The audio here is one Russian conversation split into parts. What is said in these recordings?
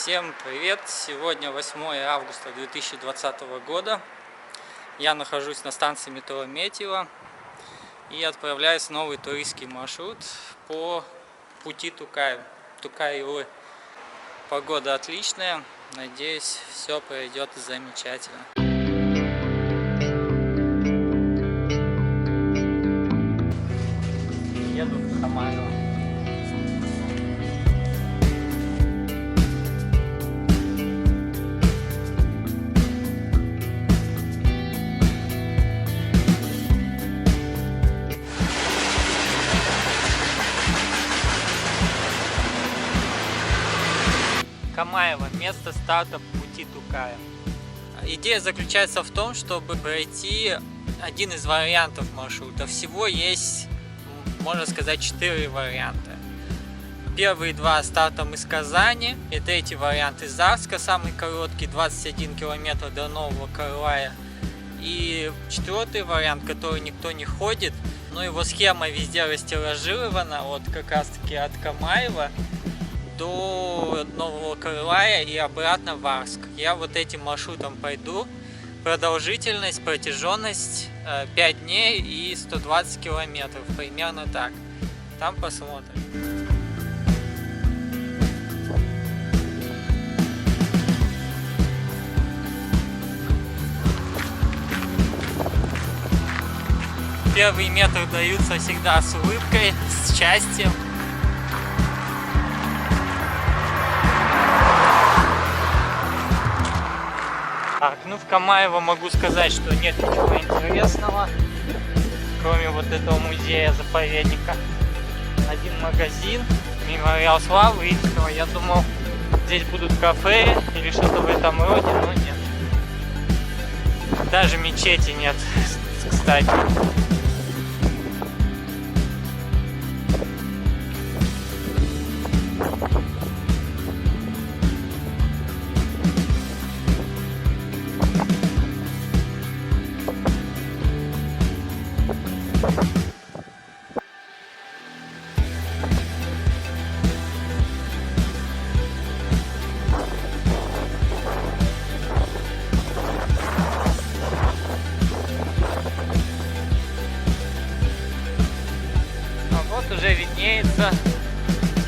Всем привет! Сегодня 8 августа 2020 года. Я нахожусь на станции метро Метево и отправляюсь в новый туристский маршрут по пути Тукай-Илы. Погода отличная, надеюсь, все пройдет замечательно. Еду в Камаево. Камаево – место старта пути Тукая. Идея заключается в том, чтобы пройти один из вариантов маршрута. Всего есть, можно сказать, 4 варианта. Первые два стартом из Казани, и третий вариант из Арска, самый короткий, 21 километр до Нового Карлая. И четвертый вариант, который никто не ходит, но его схема везде растиражирована, вот как раз таки от Камаева до Нового Карлая и обратно в Арск. Я вот этим маршрутом пойду. Продолжительность, протяженность 5 дней и 120 километров, примерно так. Там посмотрим. Первые метры даются всегда с улыбкой, с счастьем. Так, ну в Камаево могу сказать, что нет ничего интересного, кроме вот этого музея-заповедника. Один магазин, мемориал славы, и все. Я думал, здесь будут кафе или что-то в этом роде, но нет. Даже мечети нет, кстати. Уже виднеется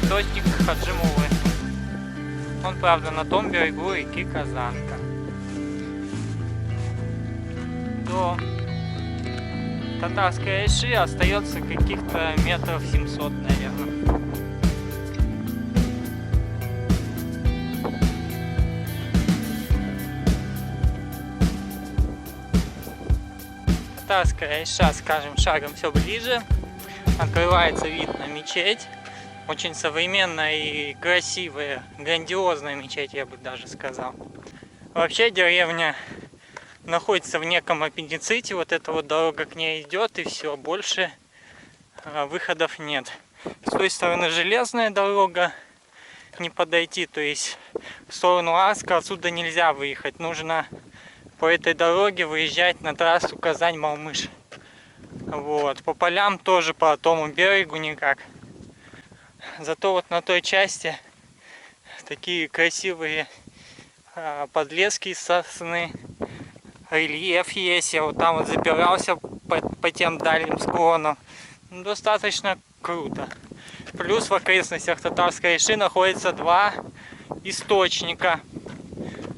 источник Хаджимулы. Он, правда, на том берегу реки Казанка. До Татарской Айши остается каких-то метров 700, наверное. Татарская Айша с каждым шагом все ближе. Открывается вид на мечеть. Очень современная и красивая, грандиозная мечеть, я бы даже сказал. Вообще деревня находится в неком аппендиците. Вот эта вот дорога к ней идет, и все, больше выходов нет. С той стороны железная дорога, не подойти, то есть в сторону Арска отсюда нельзя выехать. Нужно по этой дороге выезжать на трассу Казань-Малмыж. Вот, по полям тоже по тому берегу никак. Зато вот на той части такие красивые подлески из сосны, рельеф есть. Я вот там вот забирался по тем дальним склонам. Ну, достаточно круто. Плюс в окрестностях Татарской Айши находится два источника.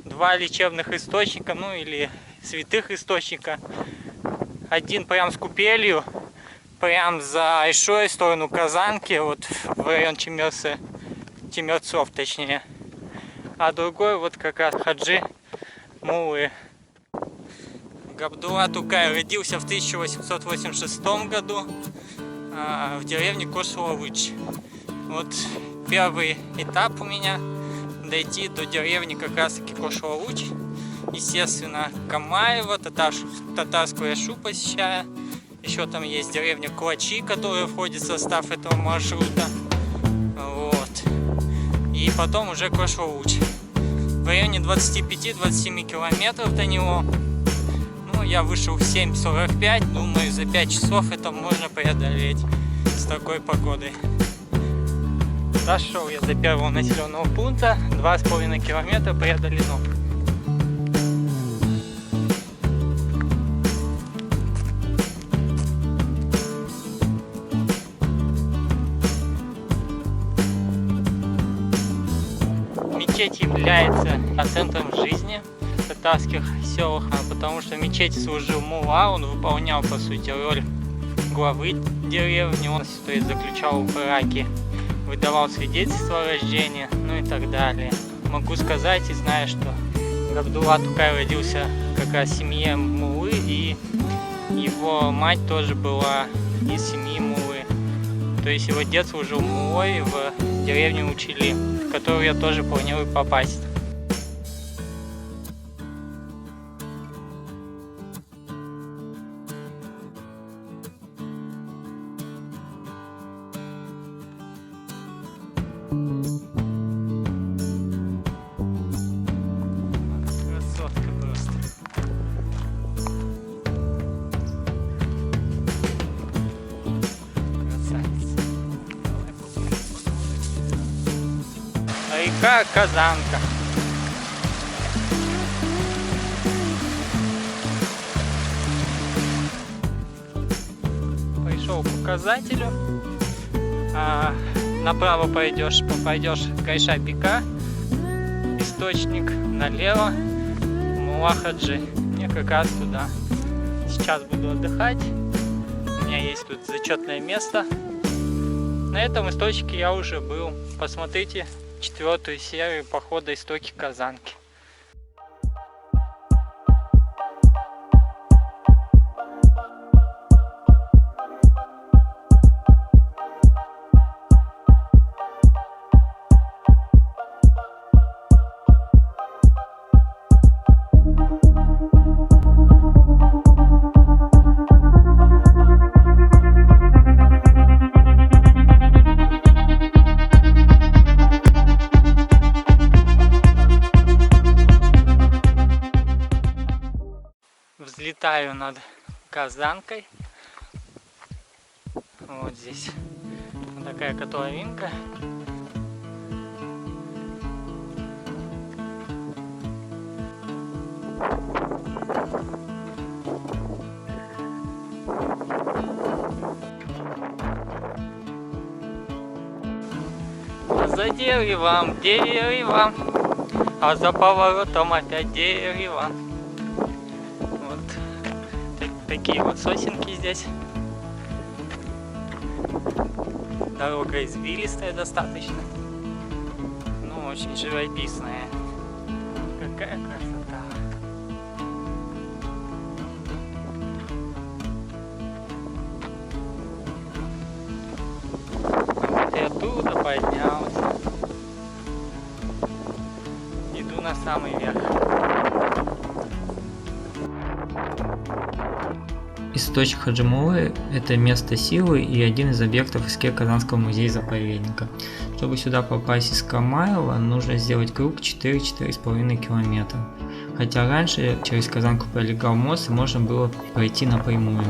Два лечебных источника, ну или святых источника. Один прям с купелью, прям за Айшой, в сторону Казанки, вот в район Тимирцов точнее. А другой вот как раз Хаджи Мулы. Габдулла Тукай родился в 1886 году в деревне Кош-Лавыч. Вот первый этап у меня дойти до деревни как раз таки Кош-Лавыч. Естественно, Камаево, Татарскую Айшу посещая. Еще там есть деревня Клачи, которая входит в состав этого маршрута. Вот. И потом уже Кош-Лавыч. В районе 25-27 километров до него. Ну, я вышел в 7:45. Думаю, за 5 часов это можно преодолеть с такой погодой. Дошел я до первого населенного пункта, 2,5 километра преодолено. Мечеть является центром жизни в татарских селах, потому что в мечети служил мулла, он выполнял по сути роль главы деревни, он, то есть, заключал браки, выдавал свидетельство о рождении, ну и так далее. Могу сказать и знаю, что Габдулла Тукай родился как раз в семье муллы, и его мать тоже была из семьи муллы. То есть его дед служил муллой в деревне Учили, в которую я тоже планирую попасть. Красотка просто. Красавица. Река Казанка. Пришел к указателю. Направо пойдешь, попадешь в Кайша-Бека, источник, налево Мулла Хаджи. Я как раз туда сейчас буду отдыхать. У меня есть тут зачетное место. На этом источнике я уже был. Посмотрите 4-ю серию похода «Истоки Казанки». Взлетаю над Казанкой. Вот здесь вот такая котловинка. За деревом дерево, а за поворотом опять дерево. Такие вот сосенки здесь. Дорога извилистая достаточно, но очень живописная. Какая красота! Вот я оттуда поднялся. Иду на самый верх. Источник Хаджи Муллы – это место силы и один из объектов эскек Казанского музея-заповедника. Чтобы сюда попасть из Камаева, нужно сделать круг 4-4,5 километра. Хотя раньше через Казанку пролегал мост и можно было пройти напрямую.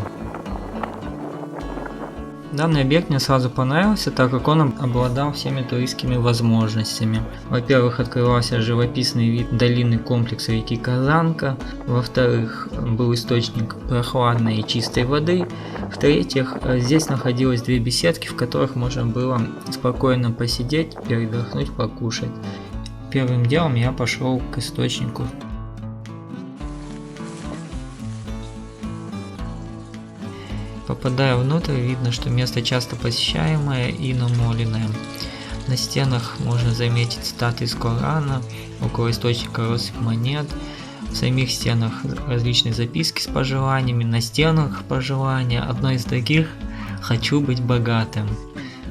Данный объект мне сразу понравился, так как он обладал всеми туристскими возможностями. Во-первых, открывался живописный вид долины комплекса реки Казанка. Во-вторых, был источник прохладной и чистой воды. В-третьих, здесь находилось 2 беседки, в которых можно было спокойно посидеть, передохнуть, покушать. Первым делом я пошел к источнику. Попадая внутрь, видно, что место часто посещаемое и намоленное. На стенах можно заметить статуи из Корана, около источника россыпь монет, в самих стенах различные записки с пожеланиями, на стенах пожелания, одно из таких «Хочу быть богатым».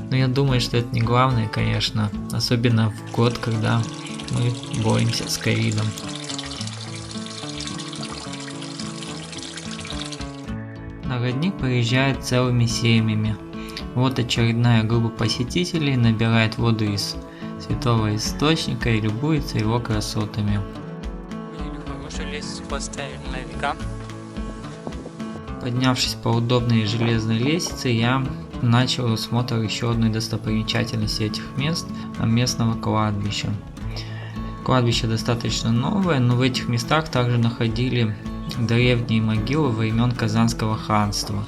Но я думаю, что это не главное, конечно, особенно в год, когда мы боремся с ковидом. На родник приезжают целыми семьями. Вот очередная группа посетителей набирает воду из святого источника и любуется его красотами. Хорошую лестницу поставили на века. Поднявшись по удобной железной лестнице, я начал осмотр еще одной достопримечательности этих мест, местного кладбища. Кладбище достаточно новое, но в этих местах также находили древние могилы времен Казанского ханства.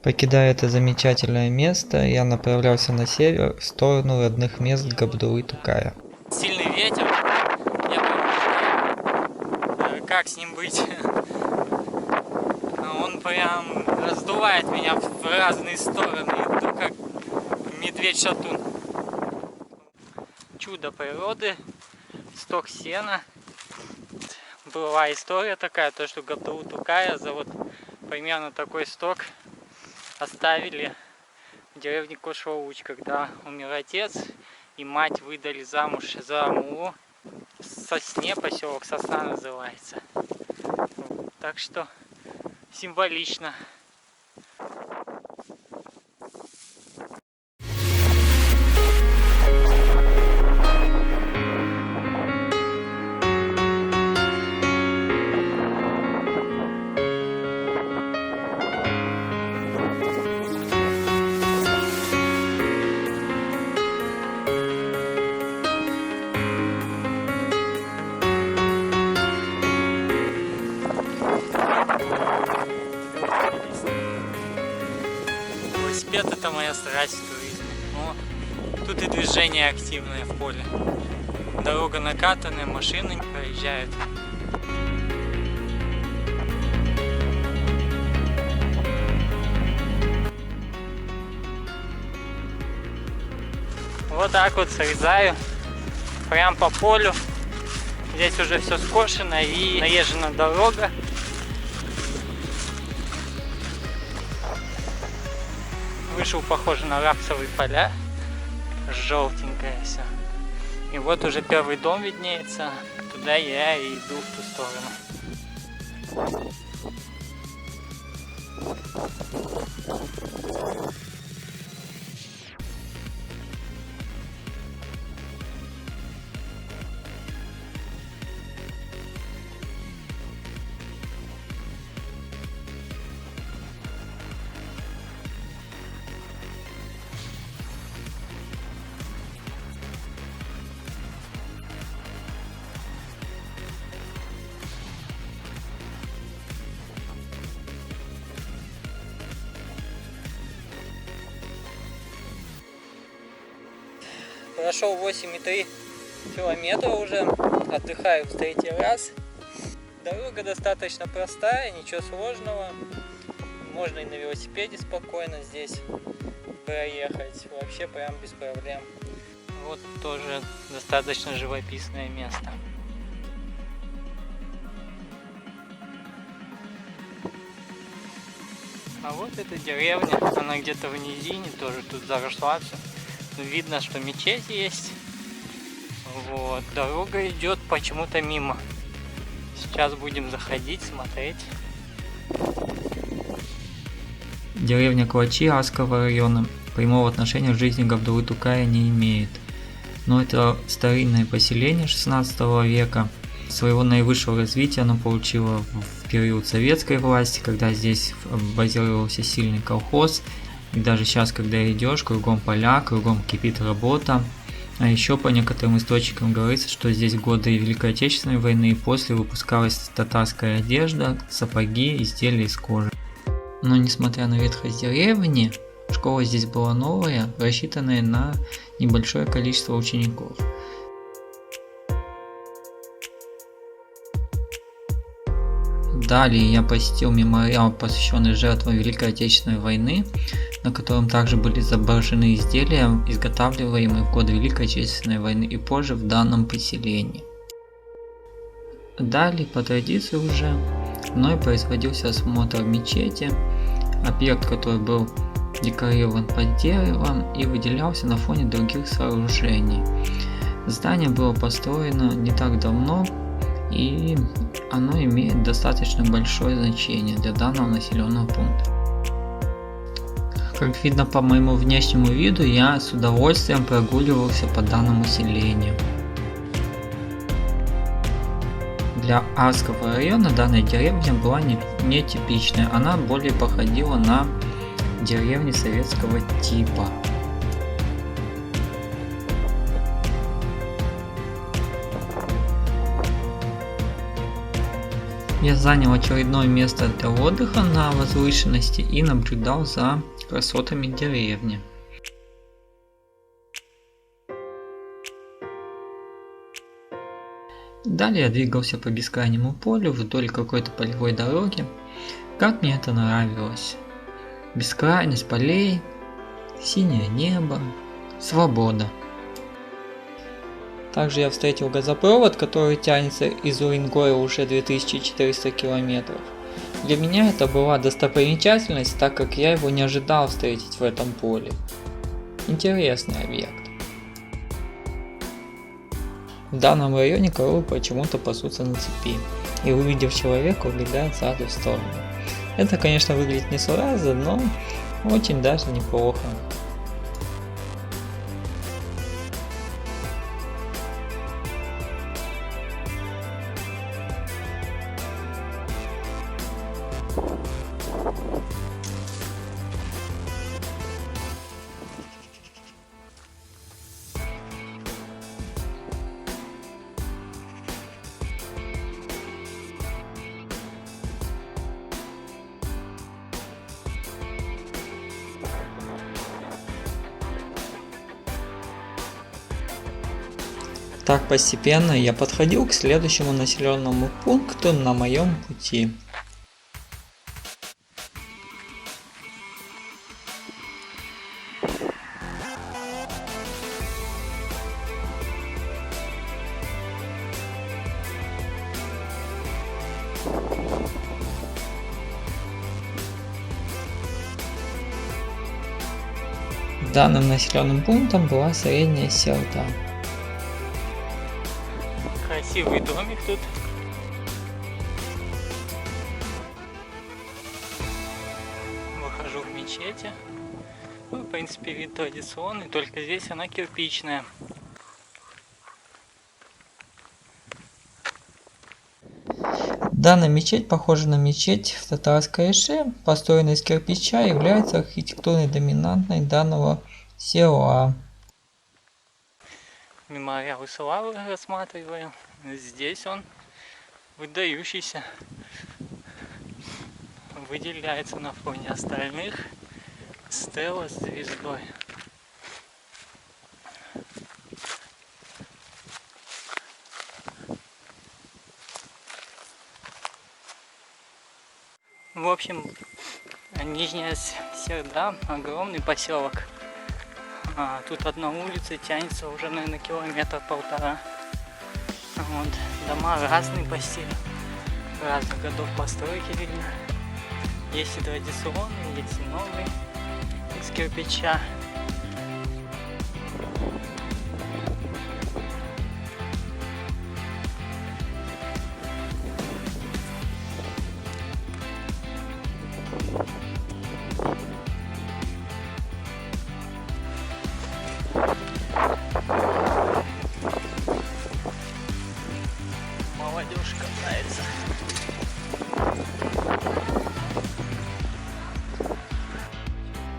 Покидая это замечательное место, я направлялся на север, в сторону родных мест Габдуллы-Тукая. Сильный ветер, я не знаю, как с ним быть. Он прям раздувает меня в разные стороны, как медведь-шатун. Чудо природы, сток сена. Была история такая, то что Габдуллу-Тукая за вот примерно такой сток оставили в деревне Кошлауч, когда умер отец, и мать выдали замуж за Амуру. Сосне, поселок Сосна называется. Так что символично. Велосипед — это моя страсть в туризме, но тут и движение активное в поле. Дорога накатанная, машины не проезжают. Вот так вот срезаю, прям по полю. Здесь уже все скошено и наезжена дорога. Вышел, похоже на рапсовые поля, желтенькое все. И вот уже первый дом виднеется, туда я и иду в ту сторону. Прошел 8,3 километра уже, отдыхаю в третий раз. Дорога достаточно простая, ничего сложного. Можно и на велосипеде спокойно здесь проехать, вообще прям без проблем. Вот тоже достаточно живописное место. А вот эта деревня, она где-то в низине, тоже тут заросла все. Видно, что мечеть есть. Вот, дорога идет почему-то мимо. Сейчас будем заходить, смотреть. Деревня Клачи Арского района. прямого отношения к жизни Габдуллы Тукая не имеет. Но это старинное поселение 16 века. Своего наивысшего развития оно получило в период советской власти, когда здесь базировался сильный колхоз. И даже сейчас, когда идешь, кругом поля, кругом кипит работа. А еще по некоторым источникам говорится, что здесь в годы Великой Отечественной войны и после выпускалась татарская одежда, сапоги, изделия из кожи. Но несмотря на ветхость деревни, школа здесь была новая, рассчитанная на небольшое количество учеников. Далее я посетил мемориал, посвященный жертвам Великой Отечественной войны, на котором также были изображены изделия, изготавливаемые в годы Великой Отечественной войны и позже в данном поселении. Далее, по традиции уже, мной производился осмотр мечети, объект, который был декорирован под деревом и выделялся на фоне других сооружений. Здание было построено не так давно, и оно имеет достаточно большое значение для данного населенного пункта. Как видно по моему внешнему виду, я с удовольствием прогуливался по данному селению. Для Арского района данная деревня была нетипичная, она более походила на деревни советского типа. Я занял очередное место для отдыха на возвышенности и наблюдал за красотами деревни. Далее я двигался по бескрайнему полю вдоль какой-то полевой дороги. Как мне это нравилось. Бескрайность полей, синее небо, свобода. Также я встретил газопровод, который тянется из Уренгоя уже 2400 километров. Для меня это была достопримечательность, так как я его не ожидал встретить в этом поле. Интересный объект. В данном районе коровы почему-то пасутся на цепи, и увидев человека, убегает сразу в сторону. Это, конечно, выглядит несуразно, но очень даже неплохо. Так постепенно я подходил к следующему населенному пункту на моем пути. Данным населенным пунктом была средняя селта. Красивый домик тут. Выхожу в мечети. Ну, в принципе, вид традиционный, только здесь она кирпичная. Данная мечеть похожа на мечеть в Татарской Ише, построена из кирпича и является архитектурной доминантной данного села. Мемориал славы рассматриваем. Здесь он выдающийся, выделяется на фоне остальных. Стела с звездой. В общем, Нижняя Серда — огромный поселок. Тут одна улица тянется уже, наверное, километр-полтора. Вот. Дома разные по стилю, разных годов постройки видно. Есть и традиционные, есть и новые, из кирпича.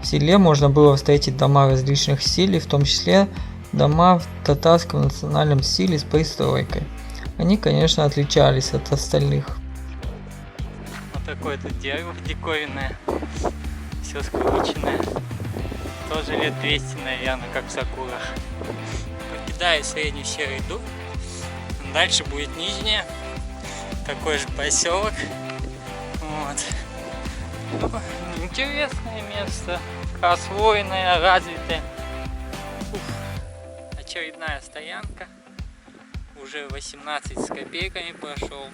В селе можно было встретить дома различных стилей, в том числе дома в татарском национальном стиле с пристройкой. Они, конечно, отличались от остальных. Вот такое тут дерево диковинное, все скрученное. Тоже лет 200, наверное, как в Сакурах. Покидаю средний серый дуб. Дальше будет нижняя. Такой же поселок. Вот. Ну, интересное место. Освоенное, развитое. Очередная стоянка. Уже 18 с копейками прошел.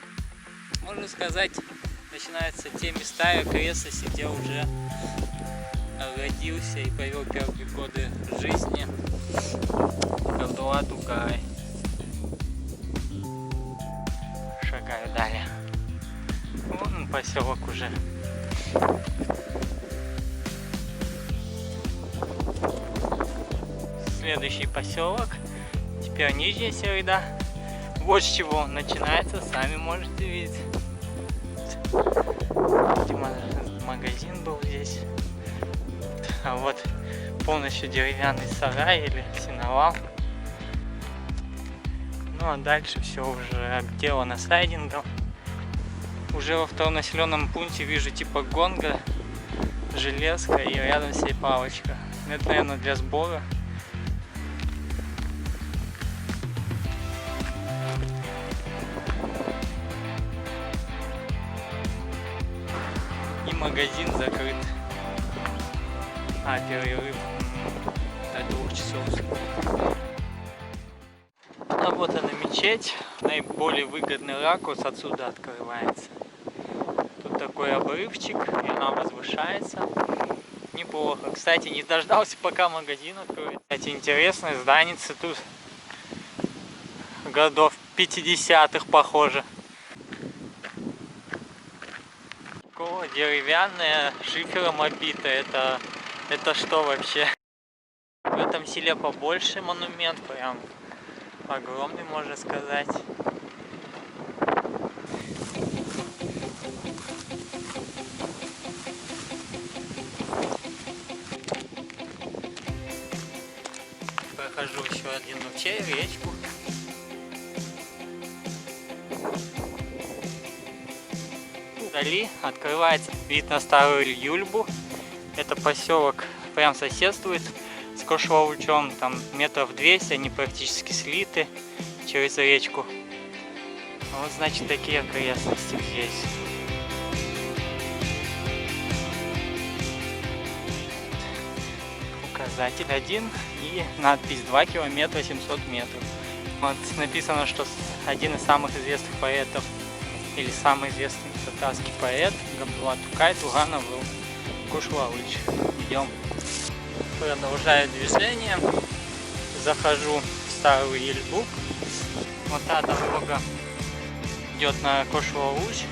Можно сказать, начинаются те места, окрестности, где уже родился и провел первые годы жизни Габдулла Тукай. Шагаю далее. Вон поселок уже. Следующий поселок. Теперь нижняя Середа. Вот с чего он начинается, сами можете видеть. Видимо, магазин был здесь. А вот полностью деревянный сарай или сеновал. Ну а дальше все уже обделано сайдингом. Уже во втором населенном пункте вижу типа гонга, железка и рядом с ней палочка. Это, наверное, для сбора. И магазин закрыт. А перерыв до 2 часов. А вот она мечеть. Наиболее выгодный ракурс отсюда открывается. Тут такой обрывчик, и она возвышается. Неплохо. Кстати, не дождался, пока магазин откроет. Кстати, интересное зданице тут. Годов 50-х похоже. Такого деревянное, шифером обито. Это что вообще? В этом селе побольше монумент, прям огромный, можно сказать. Прохожу еще один ручей, речку. Вдали открывается вид на старую Юльбу. Это поселок прям соседствует с Кошловичом, там метров 200, они практически слиты через речку. Вот, значит, такие окрестности здесь. Указатель 1 и надпись 2 километра 700 метров. Вот написано, что один из самых известных поэтов или самый известный татарский поэт Габдулла Тукай Туганов был Кошлович. Идем. Продолжаю движение. Захожу в старую Юльбу. Вот та дорога идет на Кошлович.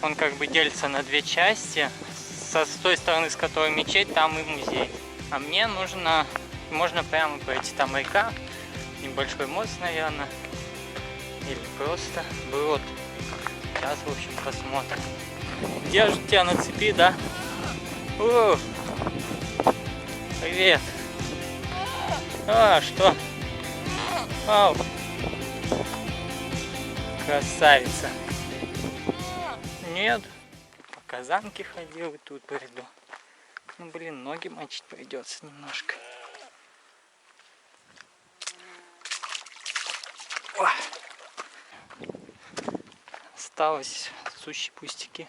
Он как бы делится на две части. С той стороны, с которой мечеть, там и музей. А мне можно прямо пройти. Там река, небольшой мост, наверное. Или просто брод. Сейчас, в общем, посмотрим. Держит тебя на цепи, да? О! Привет! А, что? Ау! Красавица! Нет, по казанке ходил и тут приду. Ну, блин, ноги мочить придется немножко. О! Осталось сущие пустяки.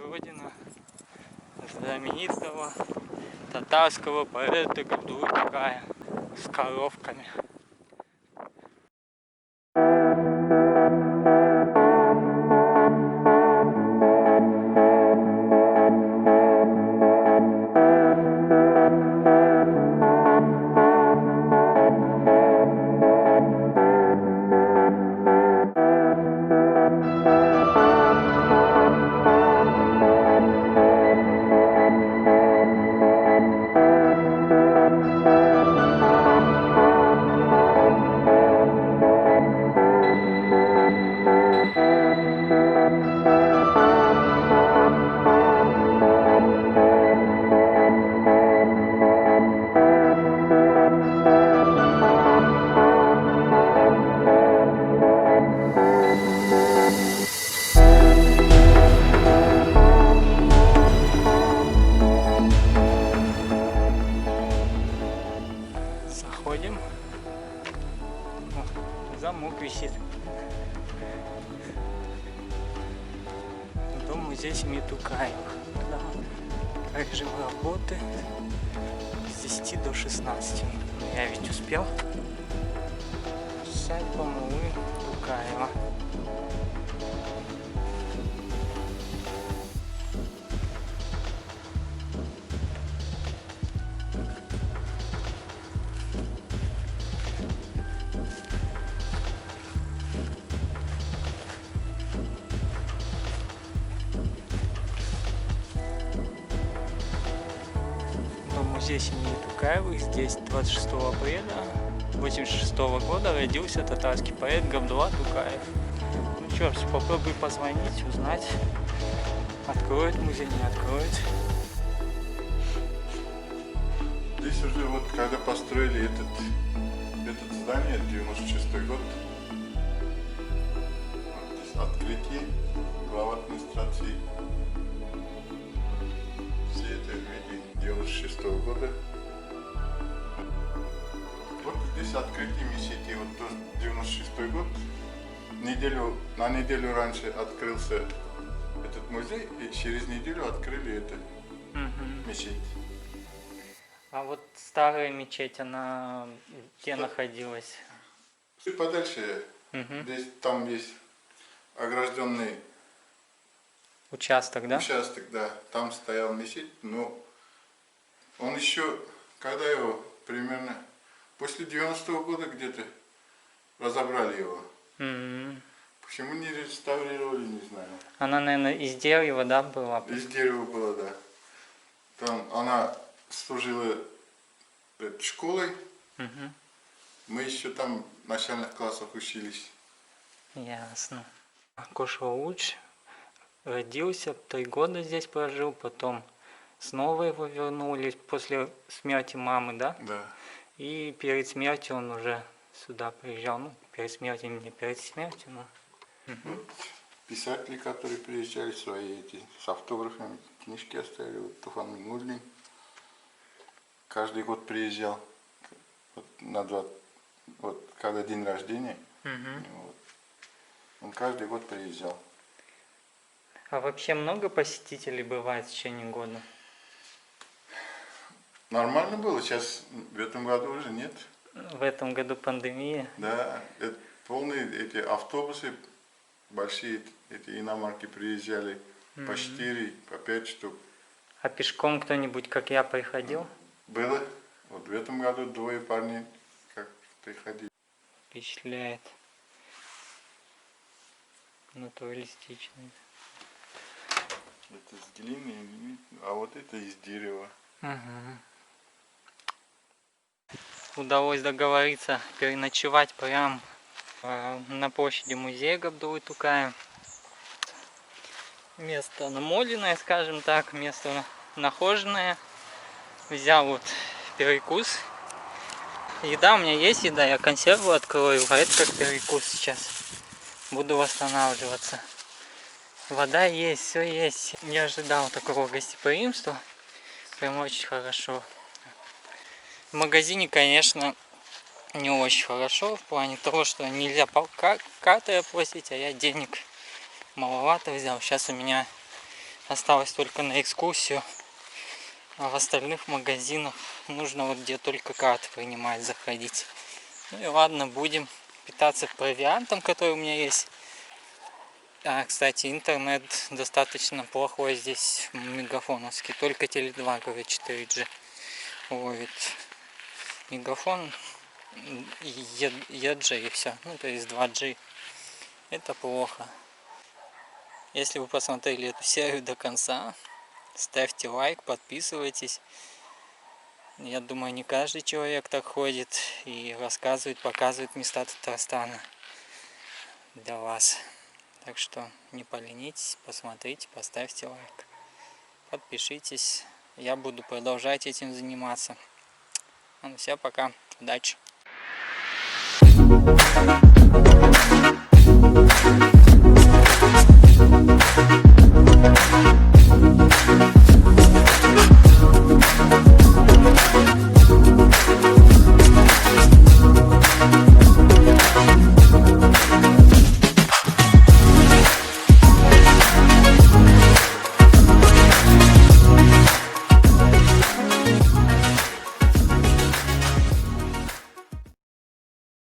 Родина знаменитого татарского поэта Габдуллы Тукая с коровками. Тукаева. Да. Режим работы с 10 до 16. Я ведь успел. Сайт Помылы Тукаева. Музей семьи Тукаевых. Здесь 26 апреля 1986 года родился татарский поэт Габдулла Тукаев. Ну что ж, попробуй позвонить, узнать, откроет музей, не откроет. Здесь уже вот когда построили это здание, 96-й год, вот, открытие, глава администрации. Все это видели 96-го года. Вот здесь открытие мечети, вот тоже 96-й год. На неделю раньше открылся этот музей, и через неделю открыли это мечеть. А вот старая мечеть, она где находилась? И подальше, здесь там есть огражденный Участок, да? участок, да, там стоял мечеть, но он еще, когда его примерно после 90-го года где-то разобрали его. Почему не реставрировали, не знаю. Она, наверное, из дерева, да, была? Из дерева была, да. Там она служила школой. Мы еще там в начальных классах учились. Ясно. Кош-Лауч родился, 3 года здесь прожил, потом снова его вернули после смерти мамы, да? Да. И перед смертью он уже сюда приезжал, ну, перед смертью, не перед смертью, но... Вот писатели, которые приезжали, свои эти с автографами, книжки оставили. Вот Туфан Мингульдин каждый год приезжал, вот, вот когда день рождения, вот, он каждый год приезжал. А вообще много посетителей бывает в течение года? Нормально было, сейчас в этом году уже нет. В этом году пандемия. Да, это полные эти автобусы, большие эти иномарки приезжали, по 4, по 5 штук. А пешком кто-нибудь, как я, приходил? Было, вот в этом году 2 парней как приходили. Впечатляет. Натуралистичный. Это с глины, а вот это из дерева. Удалось договориться переночевать прямо на площади музея Габдуллы Тукаева. Место намоленное, скажем так, место нахоженное. Взял вот перекус. Еда у меня есть, еда, я консерву открою, а это как перекус сейчас. Буду восстанавливаться. Вода есть, все есть. Не ожидал такого гостеприимства. Прям очень хорошо. В магазине, конечно, не очень хорошо в плане того, что нельзя картой оплатить, а я денег маловато взял. Сейчас у меня осталось только на экскурсию, а в остальных магазинах нужно вот где только карты принимать заходить. Ну и ладно, будем питаться провиантом, который у меня есть. А, кстати, интернет достаточно плохой здесь, мегафоновский, только Теле2, говорит, 4G ловит. Мегафон EG и все, ну то есть 2G. Это плохо. Если вы посмотрели эту серию до конца, ставьте лайк, подписывайтесь. Я думаю, не каждый человек так ходит и рассказывает, показывает места Татарстана для вас. Так что не поленитесь, посмотрите, поставьте лайк, подпишитесь. Я буду продолжать этим заниматься. Ну, все, пока, удачи.